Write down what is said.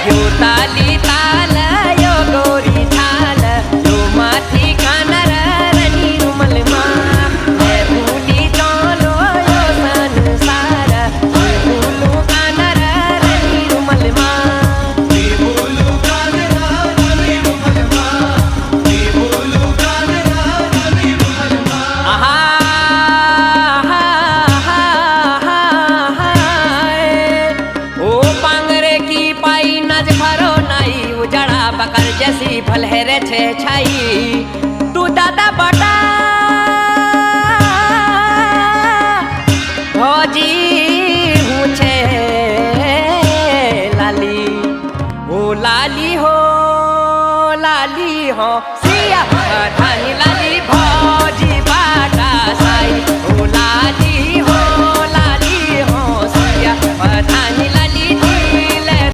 यो ताली ताल यो गोरी थाल यो माथि खाना र रनी रुमलमा भुली चलो यो संसार भुलु खाना र रनी रुमलमा बकर जैसी फलहरे छे छाई तू दादा बटा भौजी हूँ छे लाली हो लाली हो सिया धानी लाली